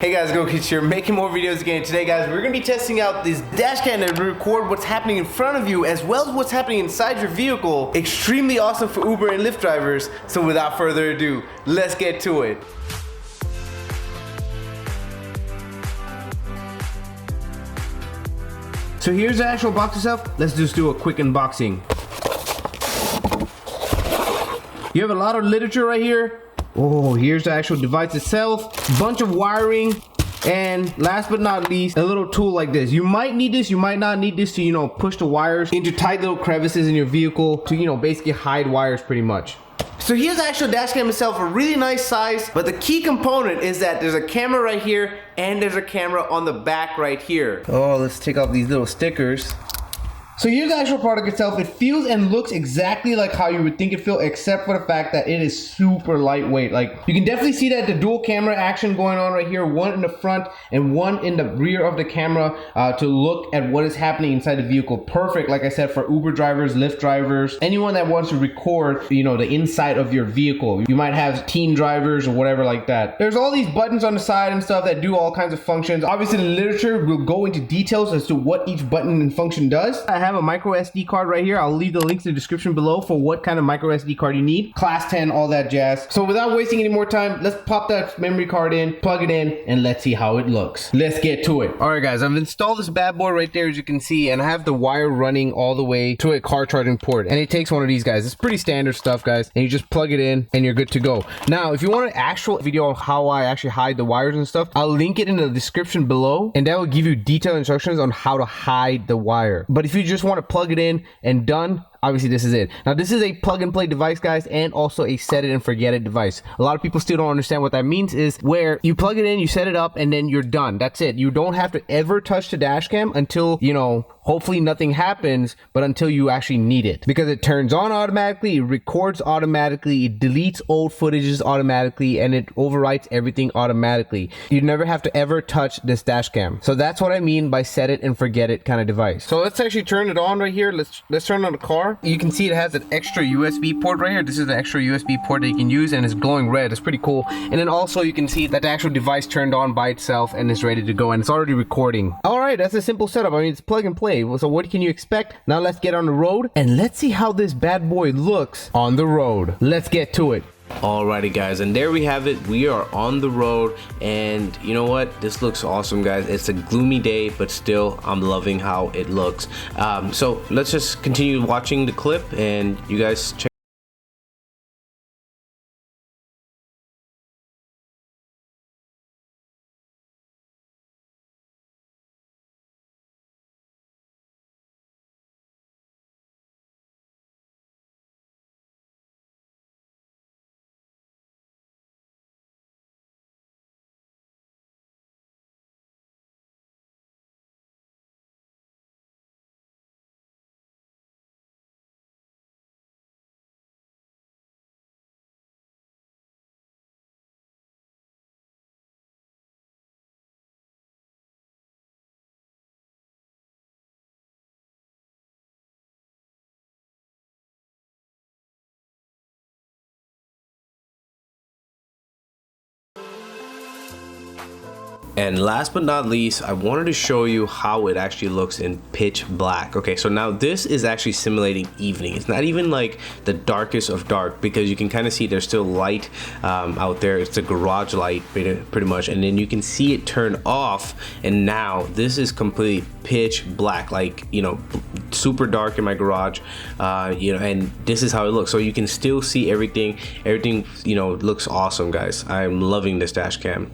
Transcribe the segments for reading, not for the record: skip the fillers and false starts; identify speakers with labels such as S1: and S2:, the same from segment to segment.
S1: Hey guys, GoKids here, making more videos again. Today guys, we're going to be testing out this dash cam to record what's happening in front of you as well as what's happening inside your vehicle. Extremely awesome for Uber and Lyft drivers. So without further ado, let's get to it. So here's the actual box itself. Let's just do a quick unboxing. You have a lot of literature right here. Oh, here's the actual device itself, bunch of wiring, and last but not least, a little tool like this. You might need this, you might not need this to, push the wires into tight little crevices in your vehicle to, basically hide wires pretty much. So here's the actual dash cam itself, a really nice size, but the key component is that there's a camera right here and there's a camera on the back right here. Oh, let's take off these little stickers. So here's the actual product itself. It feels and looks exactly like how you would think it feels, except for the fact that it is super lightweight. Like, you can definitely see that the dual camera action going on right here, one in the front and one in the rear of the camera to look at what is happening inside the vehicle. Perfect, like I said, for Uber drivers, Lyft drivers, anyone that wants to record, the inside of your vehicle. You might have teen drivers or whatever like that. There's all these buttons on the side and stuff that do all kinds of functions. Obviously, the literature will go into details as to what each button and function does. I have a micro SD card right here. I'll leave the links in the description below for what kind of micro SD card you need. Class 10, all that jazz. So without wasting any more time, let's pop that memory card in, plug it in, and let's see how it looks. Let's get to it. All right, guys, I've installed this bad boy right there, as you can see, and I have the wire running all the way to a car charging port, and it takes one of these guys. It's pretty standard stuff, guys, and you just plug it in and you're good to go. Now, if you want an actual video of how I actually hide the wires and stuff, I'll link it in the description below, and that will give you detailed instructions on how to hide the wire. But if you just want to plug it in and done, obviously this is it. Now, this is a plug and play device, guys, and also a set it and forget it device. A lot of people still don't understand what that means. Is where you plug it in, you set it up, and then you're done. That's it. You don't have to ever touch the dash cam until, hopefully nothing happens, but until you actually need it. Because it turns on automatically, it records automatically, it deletes old footages automatically, and it overwrites everything automatically. You never have to ever touch this dash cam. So that's what I mean by set it and forget it kind of device. So let's actually turn it on right here. Let's turn on the car. You can see it has an extra USB port right here. This is the extra USB port that you can use, and it's glowing red. It's pretty cool. And then also you can see that the actual device turned on by itself and is ready to go, and it's already recording. All right, that's a simple setup. I mean, it's plug and play. So what can you expect? Now let's get on the road and let's see how this bad boy looks on the road. Let's get to it. Alrighty, guys, and there we have it. We are on the road, and you know what, this looks awesome, guys. It's a gloomy day, but still I'm loving how it looks. So let's just continue watching the clip, and you guys check. And last but not least, I wanted to show you how it actually looks in pitch black. Okay, so now this is actually simulating evening. It's not even like the darkest of dark, because you can kind of see there's still light out there. It's a garage light pretty much, and then you can see it turn off, and now this is completely pitch black, like super dark in my garage, and this is how it looks. So you can still see everything looks awesome, guys. I'm loving this dash cam.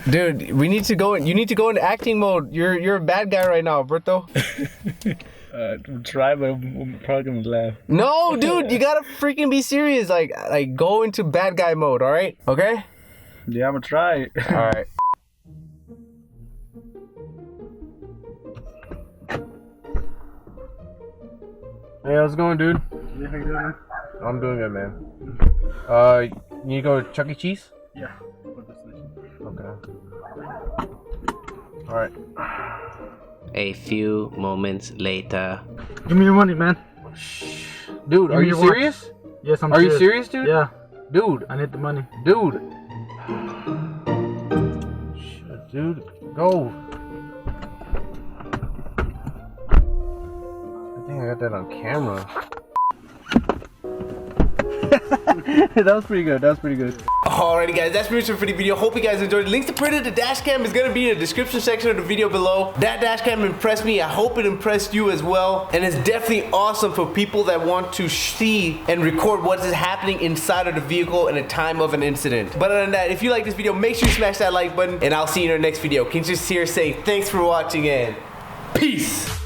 S1: Dude, we need to go in. You need to go into acting mode. You're a bad guy right now, Berto.
S2: Try, but I'm probably gonna laugh.
S1: No, dude, you gotta freaking be serious. Like go into bad guy mode. All right, okay?
S2: Yeah, I'm gonna try.
S1: All right. Hey, how's it going, dude?
S2: Yeah, how you doing, man?
S1: I'm doing good, man. You need to go to Chuck E. Cheese?
S2: Yeah.
S1: Okay. All right.
S3: A few moments later.
S2: Give me your money, man.
S1: Dude, are you serious?
S2: Yes, I'm
S1: serious.
S2: Are you
S1: serious, dude?
S2: Yeah.
S1: Dude.
S2: I need the money.
S1: Dude. dude. Go. I think I got that on camera.
S2: That was pretty good. That was pretty good.
S1: Alrighty guys, that's pretty much it for the video. Hope you guys enjoyed. Links to printed the dash cam is gonna be in the description section of the video below. That dash cam impressed me. I hope it impressed you as well. And it's definitely awesome for people that want to see and record what is happening inside of the vehicle in a time of an incident. But other than that, if you like this video, make sure you smash that like button and I'll see you in our next video. Can you just here say thanks for watching and peace.